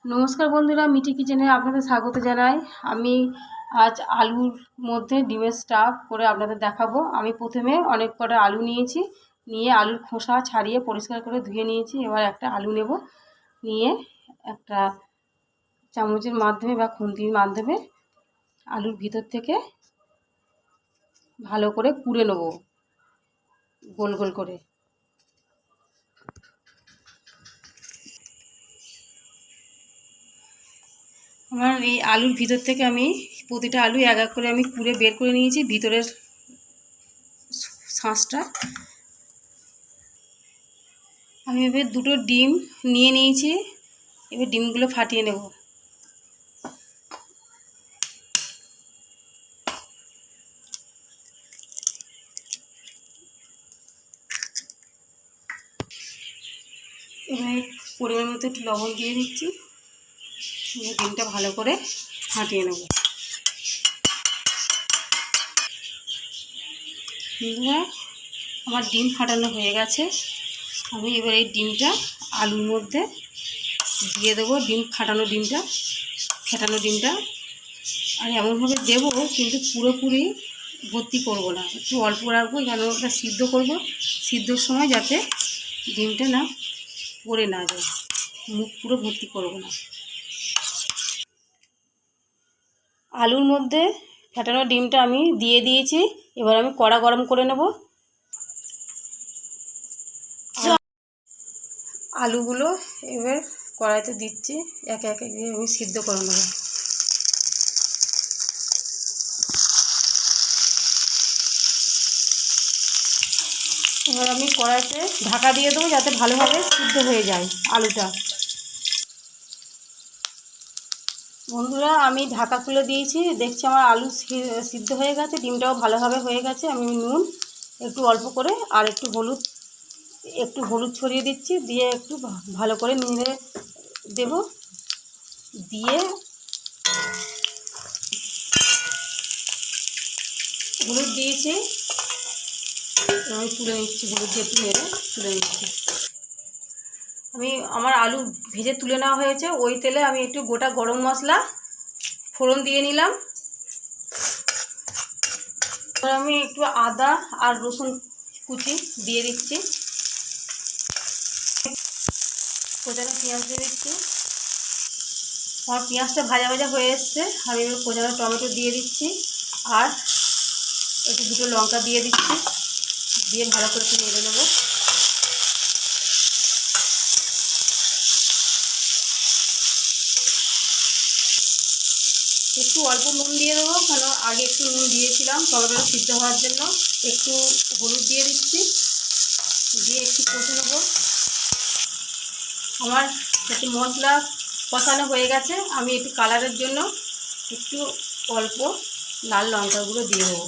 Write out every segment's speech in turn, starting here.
নমস্কার বন্ধুরা, মিঠি কিচেনে আপনাদের স্বাগত জানাই। আমি আজ আলুর মধ্যে ডিমের স্টাফ করে আপনাদের দেখাবো। আমি প্রথমে অনেক কটা আলু নিয়েছি, নিয়ে আলুর খোসা ছাড়িয়ে পরিষ্কার করে ধুয়ে নিয়েছি। এবার একটা আলু নেব, নিয়ে একটা চামচের মাধ্যমে বা খুন্তির মাধ্যমে আলুর ভিতর থেকে ভালো করে কুড়ে নেব, গোল গোল করে। আমার এই আলুর ভিতর থেকে আমি প্রতিটা আলু এক এক করে আমি কুড়ে বের করে নিয়েছি ভিতরের শাঁসটা। আমি এবার দুটো ডিম নিয়ে নিয়েছি, এবার ডিমগুলো ফাটিয়ে নেব। এবার পরিমাণ মতো একটু লবণ দিয়ে দিচ্ছি, এবার ডিমটা ভালো করে ফাটিয়ে নেব। আমার ডিম ফাটানো হয়ে গেছে। আমি এবার এই ডিমটা আলুর মধ্যে দিয়ে দেবো, ফেটানো ডিমটা। আর এমনভাবে দেবো, কিন্তু পুরোপুরি ভর্তি করব না, একটু অল্প রাখবো, যেন ওটা সিদ্ধ করব। সিদ্ধর সময় যাতে ডিমটা না পড়ে না যায়, মুখ পুরো ভর্তি করব না। আলুর মধ্যে ফেটানো ডিমটা আমি দিয়ে দিয়েছি। এবার আমি কড়া গরম করে নেব। আলুগুলো এবার কড়াইতে দিচ্ছি, একে একে দিয়ে আমি সিদ্ধ করে নেব। এবার আমি কড়াইতে ঢাকা দিয়ে দেবো, যাতে ভালোভাবে সিদ্ধ হয়ে যায় আলুটা। বন্ধুরা, আমি ঢাকা খুলে দিয়েছি, দেখছি আমার আলু সিদ্ধ হয়ে গেছে, ডিমটাও ভালোভাবে হয়ে গেছে। আমি নুন একটু অল্প করে আর একটু হলুদ ছড়িয়ে দিচ্ছি, দিয়ে একটু ভালো করে নেড়ে দেব। দিয়ে হলুদ দিয়েছি, আমি তুলে নিচ্ছি, হলুদ দিয়ে একটু নেড়ে তুলে নিচ্ছি। আমার আলু ভেজে তুলে নেওয়া হয়েছে। ওই তেলে আমি একটু গোটা গরম মশলা ফোড়ন দিয়ে নিলাম। এবার আমি একটু আদা আর রসুন কুচি দিয়ে দিচ্ছি, কোচানো পেঁয়াজ দিয়ে দিচ্ছি। আমার পেঁয়াজটা ভাজা ভাজা হয়ে এসছে, আমি এবার কোচানো টমেটো দিয়ে দিচ্ছি, আর একটু দুটো লঙ্কা দিয়ে দিচ্ছি, দিয়ে ভালো করে একটু নেড়ে নেবো। একটু অল্প নুন দিয়ে দেবো, কেন আগে একটু নুন দিয়েছিলাম টমেটোটা সিদ্ধ হওয়ার জন্য। একটু হলুদ দিয়ে দিচ্ছি, দিয়ে একটু কষে নেবো। আমার একটু মশলা কষানো হয়ে গেছে। আমি একটু কালারের জন্য একটু অল্প লাল লঙ্কাগুলো দিয়ে দেবো।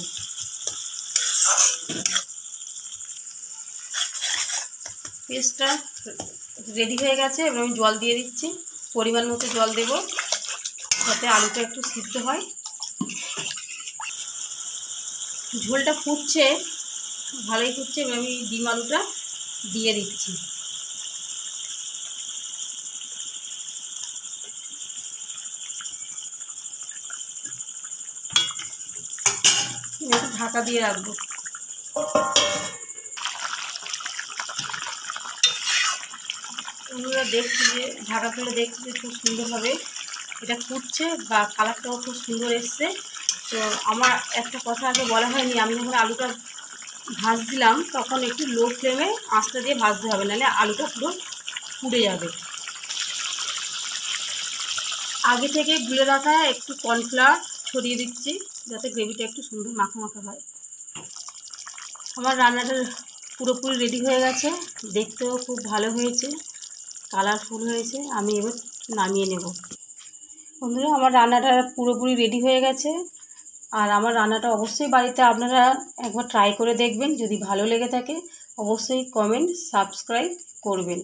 পেস্টটা রেডি হয়ে গেছে। এবার আমি জল দিয়ে দিচ্ছি, পরিমাণ মতো জল দেব, যাতে আলুটা একটু সিদ্ধ হয়। ঝোলটা ফুটছে, ভালোই ফুটছে। এবার আমি ডিম আলুটা দিয়ে দিচ্ছি। একটু ঢাকা দিয়ে রাখবো। দেখছি যে ঢাকা তুলে দেখছি যে খুব সুন্দরভাবে এটা ফুটছে, বা কালারটাও খুব সুন্দর এসছে। তো আমার একটা কথা আগে বলা হয়নি, আমি যখন আলুটা ভাজছিলাম তখন একটু লো ফ্লেমে আঁচটা দিয়ে ভাজতে হবে, নাহলে আলুটা পুরো পুড়ে যাবে। আগে থেকে গুলে রাখা একটু কর্নফ্লাওয়ার ছড়িয়ে দিচ্ছি, যাতে গ্রেভিটা একটু সুন্দর মাখা মাখা হয়। আমার রান্নাটা পুরোপুরি রেডি হয়ে গেছে, দেখতেও খুব ভালো হয়েছে, কালারফুল হয়েছে। আমি এবার নামিয়ে নেব। বন্ধুরা, আমার রান্নাটা পুরোপুরি রেডি হয়ে গেছে। আর আমার রান্নাটা অবশ্যই বাড়িতে আপনারা একবার ট্রাই করে দেখবেন। যদি ভালো লেগে থাকে অবশ্যই কমেন্ট সাবস্ক্রাইব করবেন।